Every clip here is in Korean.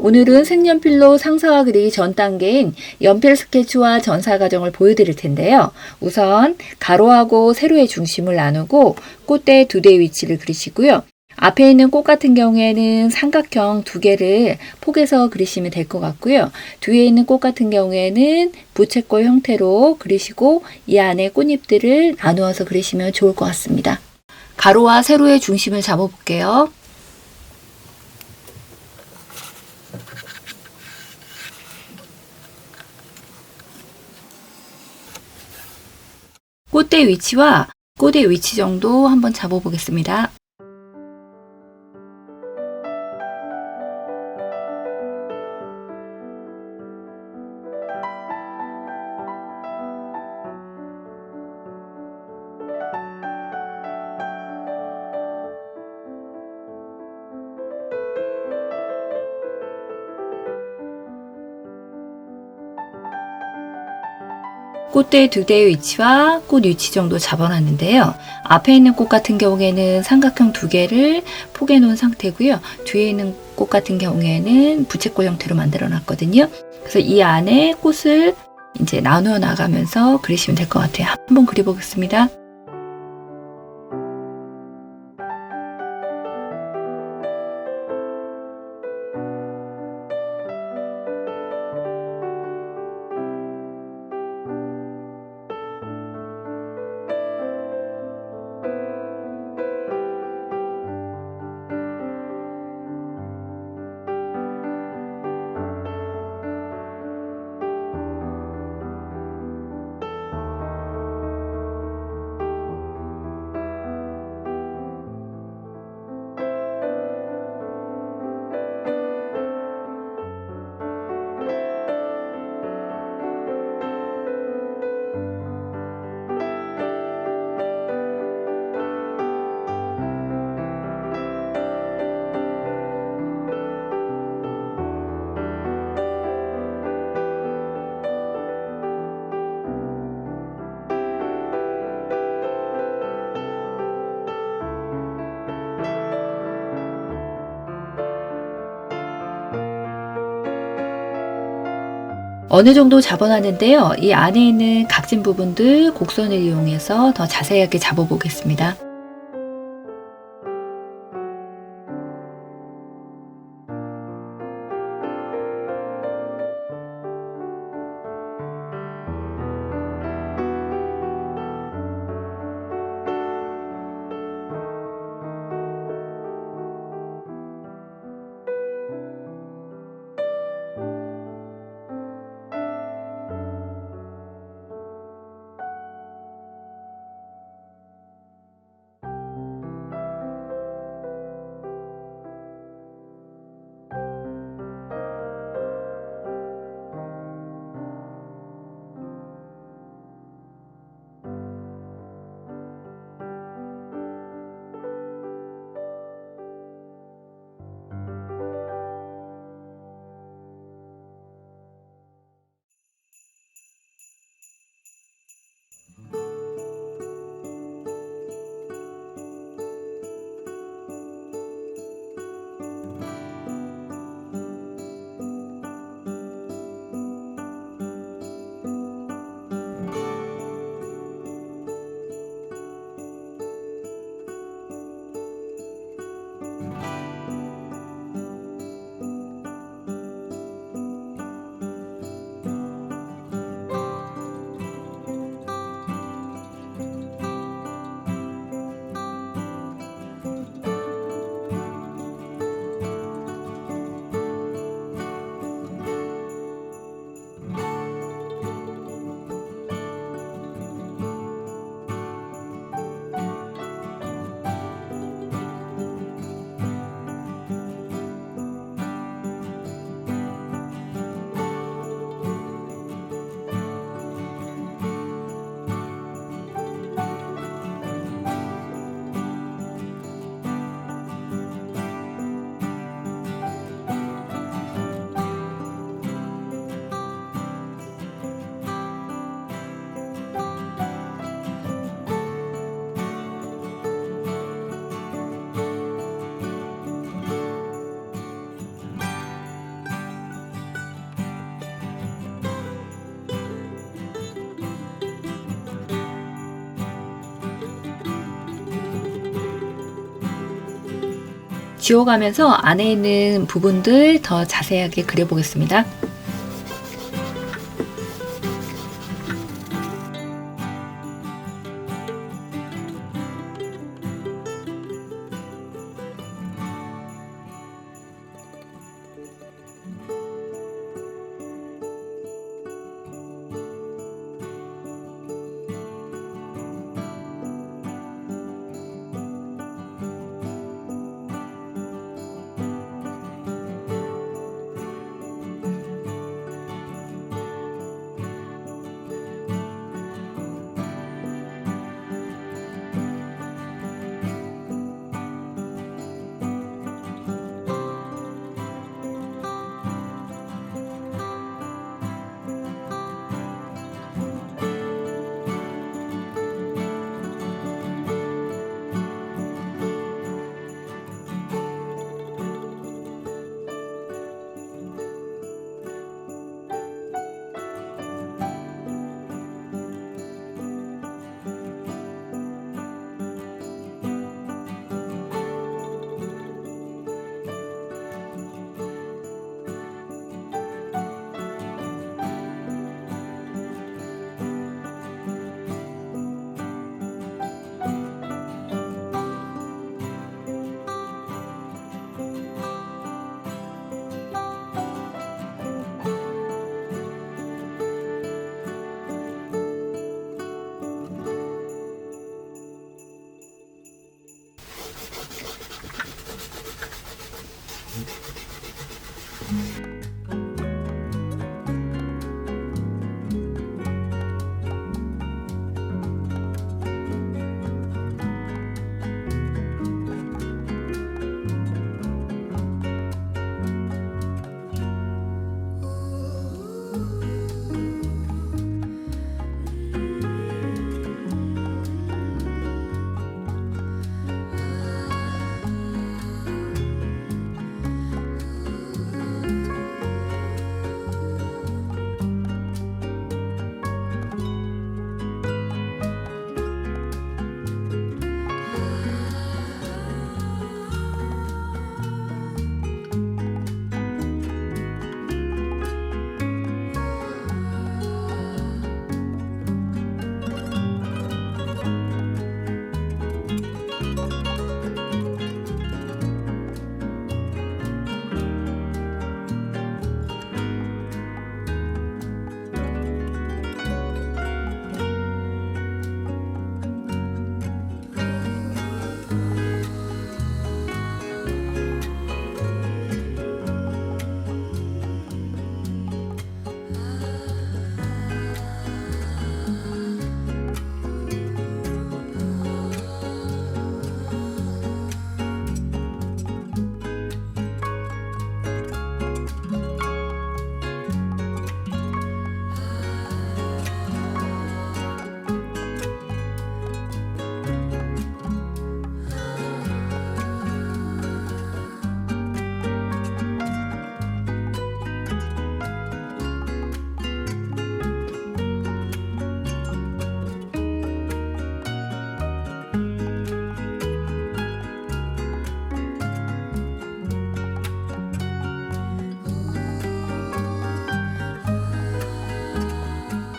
오늘은 색연필로 상사화 그리기 전 단계인 연필 스케치와 전사 과정을 보여드릴 텐데요. 우선 가로하고 세로의 중심을 나누고 꽃대 두 대의 위치를 그리시고요. 앞에 있는 꽃 같은 경우에는 삼각형 두 개를 포개서 그리시면 될 것 같고요. 뒤에 있는 꽃 같은 경우에는 부채꼴 형태로 그리시고 이 안에 꽃잎들을 나누어서 그리시면 좋을 것 같습니다. 가로와 세로의 중심을 잡아볼게요. 꽃대 위치와 꽃의 위치 정도 한번 잡아보겠습니다. 꽃대 두 대의 위치와 꽃 위치 정도 잡아놨는데요. 앞에 있는 꽃 같은 경우에는 삼각형 두 개를 포개 놓은 상태고요. 뒤에 있는 꽃 같은 경우에는 부채꼴 형태로 만들어 놨거든요. 그래서 이 안에 꽃을 이제 나누어 나가면서 그리시면 될 것 같아요. 한번 그려보겠습니다. 어느 정도 잡아놨는데요. 이 안에 있는 각진 부분들 곡선을 이용해서 더 자세하게 잡아보겠습니다. 지워가면서 안에 있는 부분들 더 자세하게 그려보겠습니다.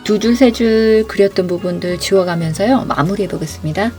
두 줄, 세 줄 그렸던 부분들 지워가면서요. 마무리해 보겠습니다.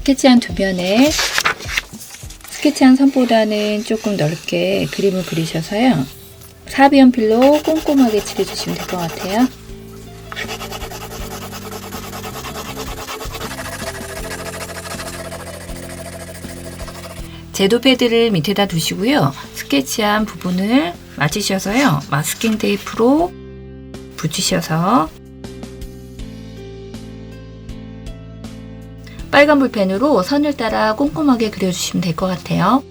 스케치한 두 면에 스케치한 선보다는 조금 넓게 그림을 그리셔서요. 사비 연필로 꼼꼼하게 칠해주시면 될 것 같아요. 제도 패드를 밑에다 두시고요. 스케치한 부분을 맞추셔서요. 마스킹 테이프로 붙이셔서 빨간 볼펜으로 선을 따라 꼼꼼하게 그려주시면 될 것 같아요.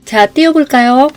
자, 띄워볼까요?